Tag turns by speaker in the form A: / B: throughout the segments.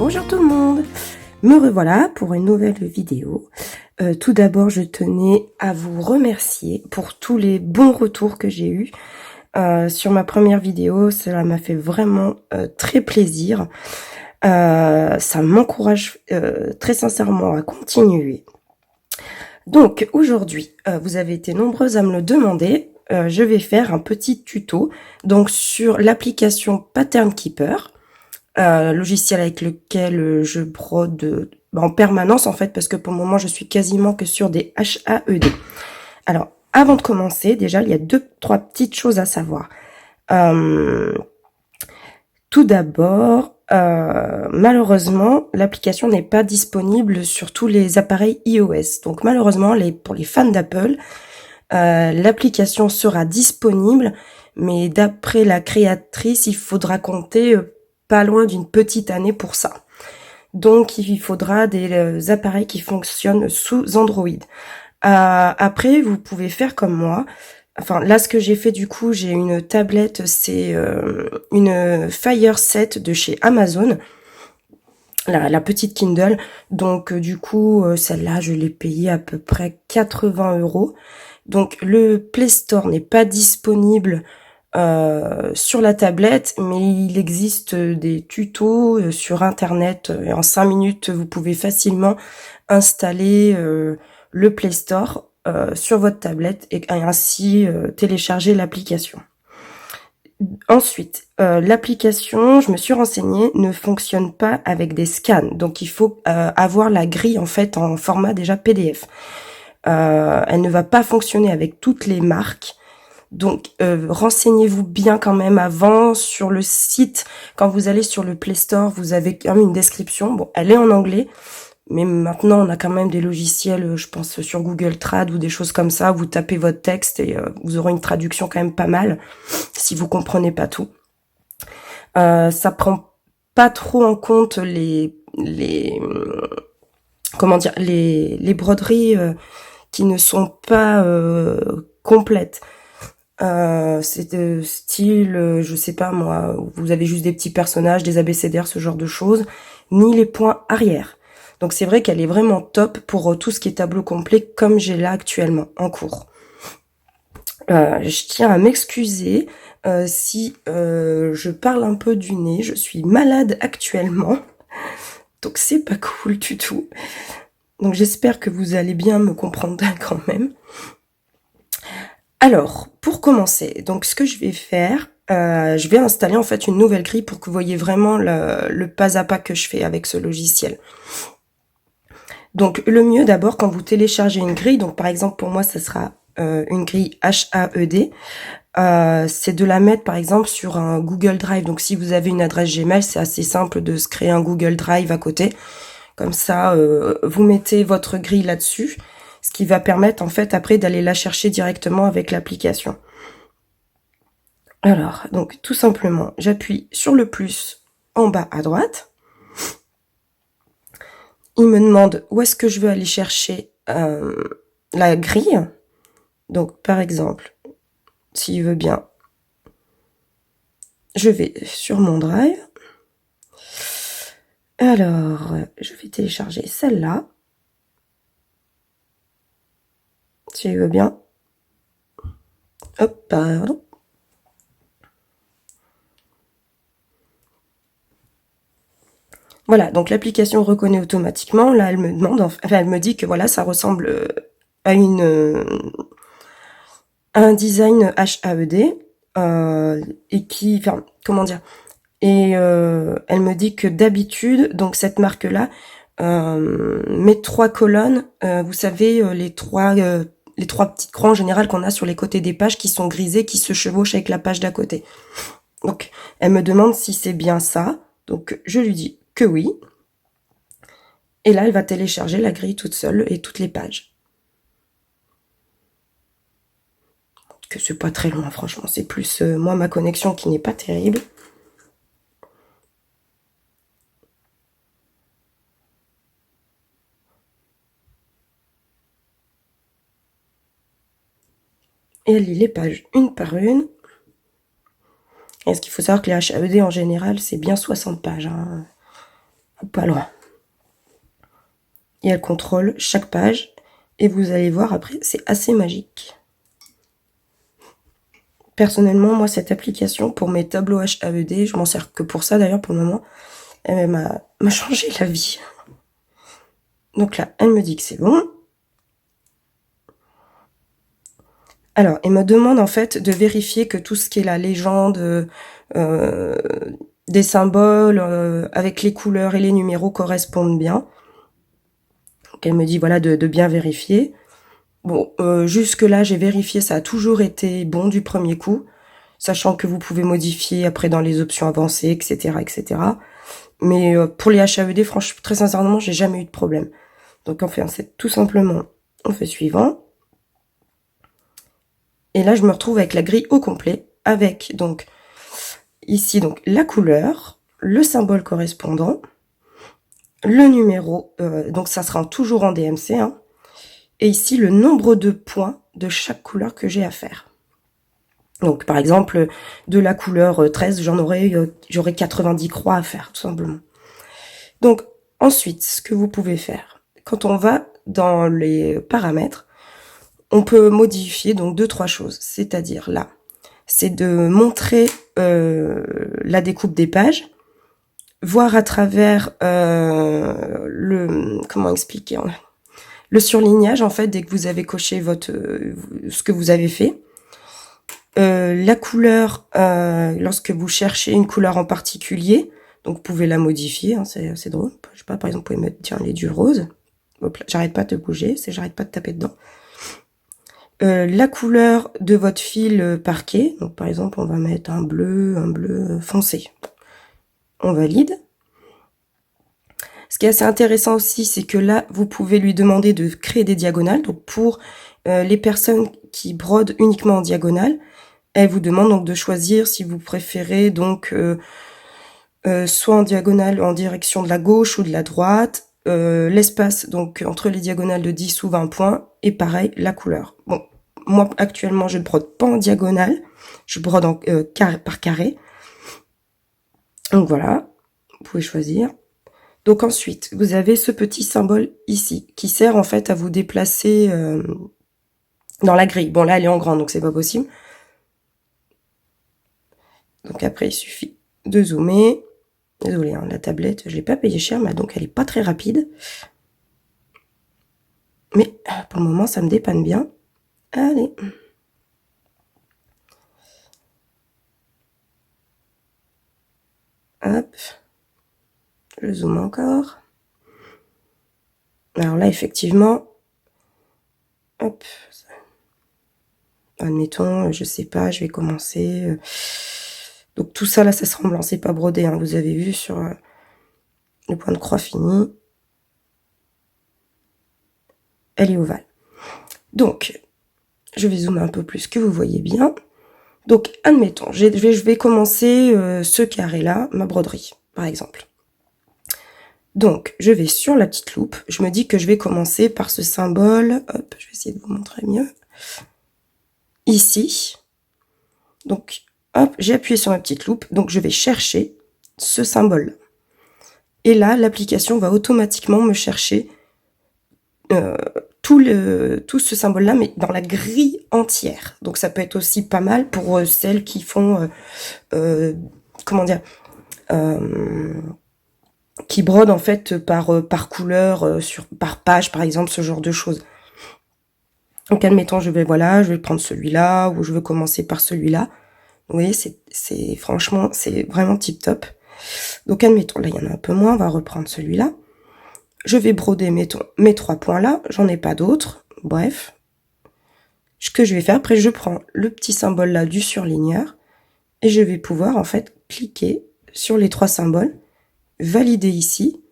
A: Bonjour tout le monde, me revoilà pour une nouvelle vidéo. Tout d'abord, je tenais à vous remercier pour tous les bons retours que j'ai eus sur ma première vidéo. Cela m'a fait vraiment très plaisir. Ça m'encourage très sincèrement à continuer. Donc aujourd'hui, vous avez été nombreuses à me le demander. Je vais faire un petit tuto donc sur l'application Pattern Keeper. Logiciel avec lequel je brode en permanence en fait, parce que pour le moment je suis quasiment que sur des HAED. Alors avant de commencer, déjà il y a 2-3 petites choses à savoir. Tout d'abord, malheureusement l'application n'est pas disponible sur tous les appareils iOS. Donc malheureusement pour les fans d'Apple, l'application sera disponible, mais d'après la créatrice il faudra compter pas loin d'une petite année pour ça. Donc il faudra des appareils qui fonctionnent sous Android. Après, vous pouvez faire comme moi. Enfin, là, ce que j'ai fait, du coup, j'ai une tablette, c'est une Fire 7 de chez Amazon, la petite Kindle. Donc, du coup, celle-là, je l'ai payée à peu près 80 €. Donc, le Play Store n'est pas disponible sur la tablette, mais il existe des tutos sur internet. En 5 minutes, vous pouvez facilement installer le Play Store sur votre tablette et ainsi télécharger l'application. Ensuite, l'application, je me suis renseignée, ne fonctionne pas avec des scans. Donc, il faut avoir la grille en fait en format déjà PDF. Elle ne va pas fonctionner avec toutes les marques. Donc, renseignez-vous bien quand même avant sur le site. Quand vous allez sur le Play Store, vous avez quand même une description. Bon, elle est en anglais, mais maintenant, on a quand même des logiciels, je pense, sur Google Trad ou des choses comme ça. Vous tapez votre texte et vous aurez une traduction quand même pas mal, si vous comprenez pas tout. Ça prend pas trop en compte les broderies qui ne sont pas complètes. C'est de style, je sais pas moi, vous avez juste des petits personnages, des abécédaires, ce genre de choses, ni les points arrière. Donc c'est vrai qu'elle est vraiment top pour tout ce qui est tableau complet comme j'ai là actuellement en cours. Je tiens à m'excuser si je parle un peu du nez, je suis malade actuellement, donc c'est pas cool du tout. Donc j'espère que vous allez bien me comprendre quand même. Alors, pour commencer, donc ce que je vais faire, je vais installer en fait une nouvelle grille pour que vous voyez vraiment le pas à pas que je fais avec ce logiciel. Donc le mieux d'abord quand vous téléchargez une grille, donc par exemple pour moi ça sera une grille HAED, c'est de la mettre par exemple sur un Google Drive. Donc si vous avez une adresse Gmail, c'est assez simple de se créer un Google Drive à côté. Comme ça, vous mettez votre grille là-dessus, ce qui va permettre en fait après d'aller la chercher directement avec l'application. Alors, donc tout simplement, j'appuie sur le plus en bas à droite. Il me demande où est-ce que je veux aller chercher la grille. Donc par exemple, s'il veut bien, je vais sur mon drive. Alors, je vais télécharger celle-là. S'il veut bien. Hop, pardon. Voilà, donc l'application reconnaît automatiquement. Là, elle me demande, enfin, elle me dit que voilà, ça ressemble à un design HAED et qui, enfin, comment dire. Et elle me dit que d'habitude, donc cette marque-là met 3 colonnes. Vous savez, les trois petites croix en général qu'on a sur les côtés des pages qui sont grisées, qui se chevauchent avec la page d'à côté. Donc, elle me demande si c'est bien ça. Donc, je lui dis que oui. Et là, elle va télécharger la grille toute seule et toutes les pages. Que c'est pas très loin, franchement. C'est plus, moi, ma connexion qui n'est pas terrible. Et elle lit les pages une par une. Et ce qu'il faut savoir que les HAED en général, c'est bien 60 pages. Hein. ou pas loin. Et elle contrôle chaque page. Et vous allez voir après, c'est assez magique. Personnellement, moi, cette application pour mes tableaux HAED, je m'en sers que pour ça d'ailleurs pour le moment, elle m'a changé la vie. Donc là, elle me dit que c'est bon. Alors, elle me demande en fait de vérifier que tout ce qui est la légende, des symboles, avec les couleurs et les numéros correspondent bien. Donc elle me dit voilà de bien vérifier. Bon, jusque là j'ai vérifié, ça a toujours été bon du premier coup, sachant que vous pouvez modifier après dans les options avancées, etc., etc. Mais pour les HAED, franchement, très sincèrement, j'ai jamais eu de problème. Donc enfin, c'est tout simplement, on fait suivant. Et là, je me retrouve avec la grille au complet, avec donc ici donc la couleur, le symbole correspondant, le numéro, donc ça sera toujours en DMC, hein, et ici le nombre de points de chaque couleur que j'ai à faire. Donc par exemple, de la couleur 13, j'aurai 90 croix à faire, tout simplement. Donc ensuite, ce que vous pouvez faire, quand on va dans les paramètres, on peut modifier donc 2-3 choses, c'est-à-dire là, c'est de montrer la découpe des pages, voir à travers comment expliquer, le surlignage en fait dès que vous avez coché ce que vous avez fait. La couleur, lorsque vous cherchez une couleur en particulier, donc vous pouvez la modifier, hein, c'est assez drôle. Je sais pas, par exemple, vous pouvez mettre, tiens, les du rose. Hop là, j'arrête pas de bouger, j'arrête pas de taper dedans. La couleur de votre fil parquet, donc par exemple, on va mettre un bleu foncé. On valide. Ce qui est assez intéressant aussi, c'est que là, vous pouvez lui demander de créer des diagonales. Donc pour les personnes qui brodent uniquement en diagonale, elle vous demande donc de choisir si vous préférez donc soit en diagonale en direction de la gauche ou de la droite, l'espace donc entre les diagonales de 10 ou 20 points, et pareil la couleur. Bon, moi actuellement je ne brode pas en diagonale, je brode en par carré. Donc voilà, vous pouvez choisir. Donc ensuite, vous avez ce petit symbole ici, qui sert en fait à vous déplacer dans la grille. Bon là elle est en grand, donc c'est pas possible. Donc après il suffit de zoomer. Désolée, hein, la tablette, je l'ai pas payé cher, mais donc elle est pas très rapide. Mais pour le moment, ça me dépanne bien. Allez. Hop. Je zoome encore. Alors là, effectivement, hop. Admettons, je sais pas, je vais commencer. Donc tout ça là, ça sera en blanc, c'est pas brodé, hein, vous avez vu sur le point de croix fini. Elle est ovale. Donc, je vais zoomer un peu plus que vous voyez bien. Donc, admettons, je vais commencer ce carré-là, ma broderie, par exemple. Donc, je vais sur la petite loupe. Je me dis que je vais commencer par ce symbole. Hop, je vais essayer de vous montrer mieux. Ici. Donc, hop, j'ai appuyé sur ma petite loupe. Donc, je vais chercher ce symbole. Et là, l'application va automatiquement me chercher tout ce symbole-là, mais dans la grille entière. Donc, ça peut être aussi pas mal pour celles qui font... comment dire qui brodent en fait par couleur, par page par exemple, ce genre de choses. Donc admettons, je vais prendre celui-là, ou je veux commencer par celui-là. Vous voyez, c'est franchement, c'est vraiment tip top. Donc admettons, là il y en a un peu moins, on va reprendre celui-là. Je vais broder mes 3 points là, j'en ai pas d'autres, bref. Ce que je vais faire, après je prends le petit symbole là du surligneur, et je vais pouvoir en fait cliquer sur les 3 symboles, valider ici,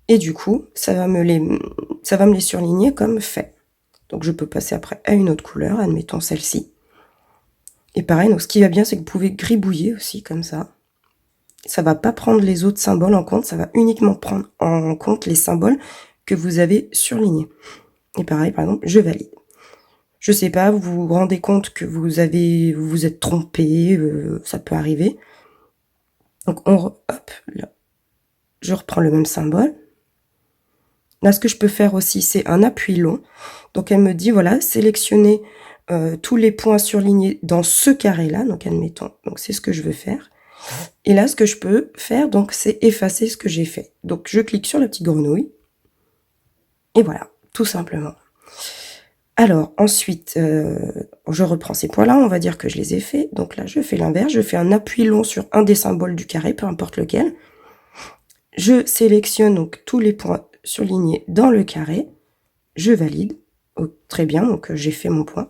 A: et du coup, ça va me les surligner comme fait. Donc je peux passer après à une autre couleur, admettons celle-ci. Et pareil, donc ce qui va bien, c'est que vous pouvez gribouiller aussi comme ça. Ça va pas prendre les autres symboles en compte, ça va uniquement prendre en compte les symboles que vous avez surlignés. Et pareil, par exemple, je valide. Je sais pas, vous vous rendez compte que vous vous êtes trompé, ça peut arriver. Donc hop, là, je reprends le même symbole. Là, ce que je peux faire aussi, c'est un appui long. Donc, elle me dit, voilà, sélectionnez tous les points surlignés dans ce carré-là. Donc, admettons, donc c'est ce que je veux faire. Et là, ce que je peux faire, donc, c'est effacer ce que j'ai fait. Donc, je clique sur la petite grenouille. Et voilà, tout simplement. Alors, ensuite, je reprends ces points-là, on va dire que je les ai faits. Donc là, je fais l'inverse, je fais un appui long sur un des symboles du carré, peu importe lequel. Je sélectionne donc tous les points surlignés dans le carré. Je valide. Oh, très bien, donc j'ai fait mon point.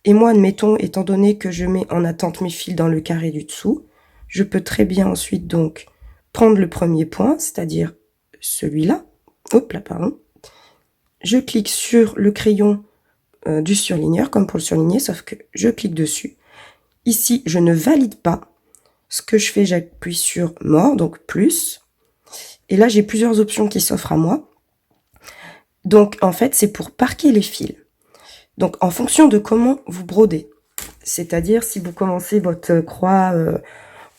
A: Et moi, admettons, étant donné que je mets en attente mes fils dans le carré du dessous, je peux très bien ensuite donc prendre le premier point, c'est-à-dire celui-là. Hop là, pardon. Je clique sur le crayon du surligneur, comme pour le surligner, sauf que je clique dessus. Ici, je ne valide pas. Ce que je fais, j'appuie sur mort, donc plus. Et là, j'ai plusieurs options qui s'offrent à moi. Donc, en fait, c'est pour parquer les fils. Donc, en fonction de comment vous brodez. C'est-à-dire, si vous commencez votre croix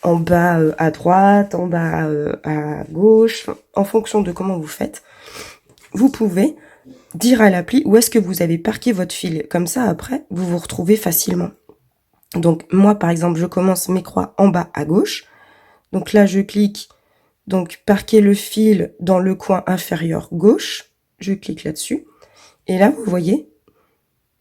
A: en bas à droite, en bas à gauche, en fonction de comment vous faites, vous pouvez dire à l'appli où est-ce que vous avez parqué votre fil. Comme ça, après, vous vous retrouvez facilement. Donc, moi, par exemple, je commence mes croix en bas à gauche. Donc là, je clique, donc, parquer le fil dans le coin inférieur gauche. Je clique là-dessus. Et là, vous voyez,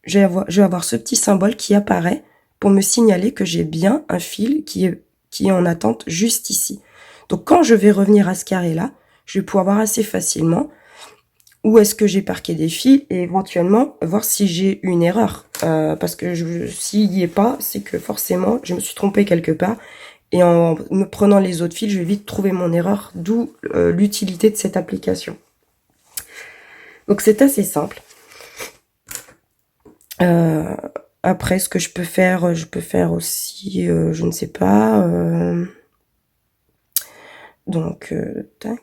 A: je vais avoir ce petit symbole qui apparaît pour me signaler que j'ai bien un fil qui est en attente juste ici. Donc, quand je vais revenir à ce carré-là, je vais pouvoir voir assez facilement où est-ce que j'ai parqué des fils et éventuellement voir si j'ai une erreur. Parce que s'il n'y est pas, c'est que forcément, je me suis trompée quelque part. Et en me prenant les autres fils, je vais vite trouver mon erreur, d'où l'utilité de cette application. Donc, c'est assez simple. Après, ce que je peux faire aussi, je ne sais pas. Donc, tac.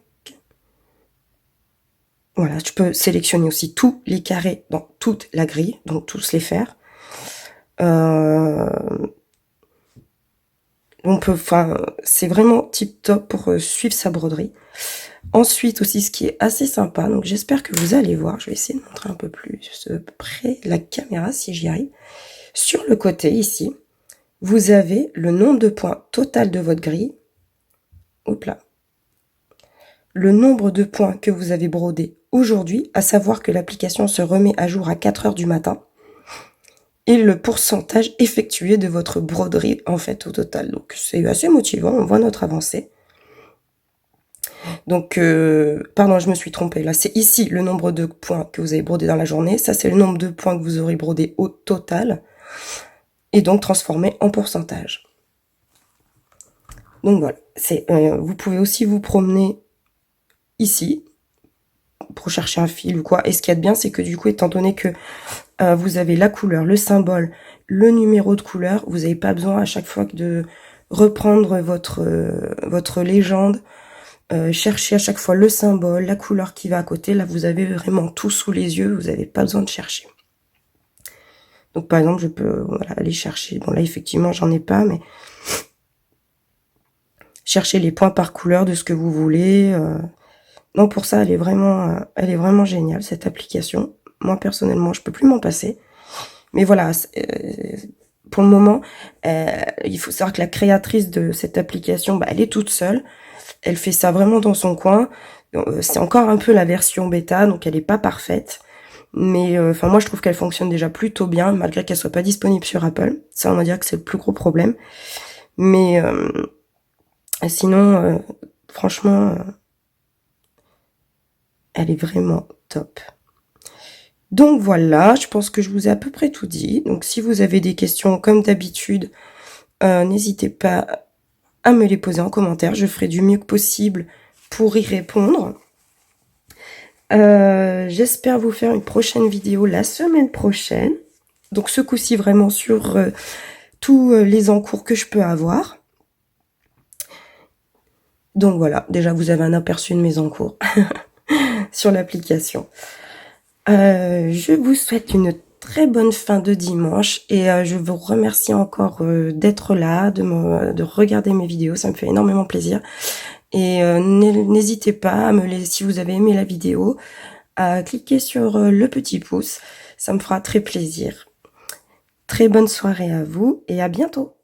A: Voilà, je peux sélectionner aussi tous les carrés dans toute la grille, donc tous les faire. C'est vraiment tip top pour suivre sa broderie. Ensuite aussi, ce qui est assez sympa, donc j'espère que vous allez voir, je vais essayer de montrer un peu plus près la caméra si j'y arrive. Sur le côté ici, vous avez le nombre de points total de votre grille. Hop là. Le nombre de points que vous avez brodé aujourd'hui, à savoir que l'application se remet à jour à 4 heures du matin, et le pourcentage effectué de votre broderie en fait au total. Donc c'est assez motivant, on voit notre avancée. Donc, pardon, je me suis trompée. Là, c'est ici le nombre de points que vous avez brodé dans la journée. Ça, c'est le nombre de points que vous aurez brodé au total. Et donc, transformé en pourcentage. Donc, voilà. Vous pouvez aussi vous promener ici pour chercher un fil ou quoi. Et ce qu'il y a de bien, c'est que du coup, étant donné que vous avez la couleur, le symbole, le numéro de couleur, vous n'avez pas besoin à chaque fois de reprendre votre légende, chercher à chaque fois le symbole, la couleur qui va à côté. Là, vous avez vraiment tout sous les yeux, vous n'avez pas besoin de chercher. Donc, par exemple, je peux aller chercher. Bon, là, effectivement, j'en ai pas, mais chercher les points par couleur de ce que vous voulez. Non, pour ça, elle est vraiment géniale, cette application. Moi, personnellement, je peux plus m'en passer. Mais voilà, pour le moment, il faut savoir que la créatrice de cette application, elle est toute seule. Elle fait ça vraiment dans son coin. C'est encore un peu la version bêta, donc elle n'est pas parfaite. Mais moi, je trouve qu'elle fonctionne déjà plutôt bien, malgré qu'elle soit pas disponible sur Apple. Ça, on va dire que c'est le plus gros problème. Mais sinon, franchement, elle est vraiment top. Donc voilà, je pense que je vous ai à peu près tout dit. Donc si vous avez des questions, comme d'habitude, n'hésitez pas à me les poser en commentaire. Je ferai du mieux que possible pour y répondre. J'espère vous faire une prochaine vidéo la semaine prochaine. Donc ce coup-ci vraiment sur tous les encours que je peux avoir. Donc voilà, déjà vous avez un aperçu de mes encours sur l'application. Je vous souhaite une très bonne fin de dimanche et je vous remercie encore d'être là, de regarder mes vidéos, ça me fait énormément plaisir. Et n'hésitez pas à me laisser, si vous avez aimé la vidéo, à cliquer sur le petit pouce. Ça me fera très plaisir. Très bonne soirée à vous et à bientôt.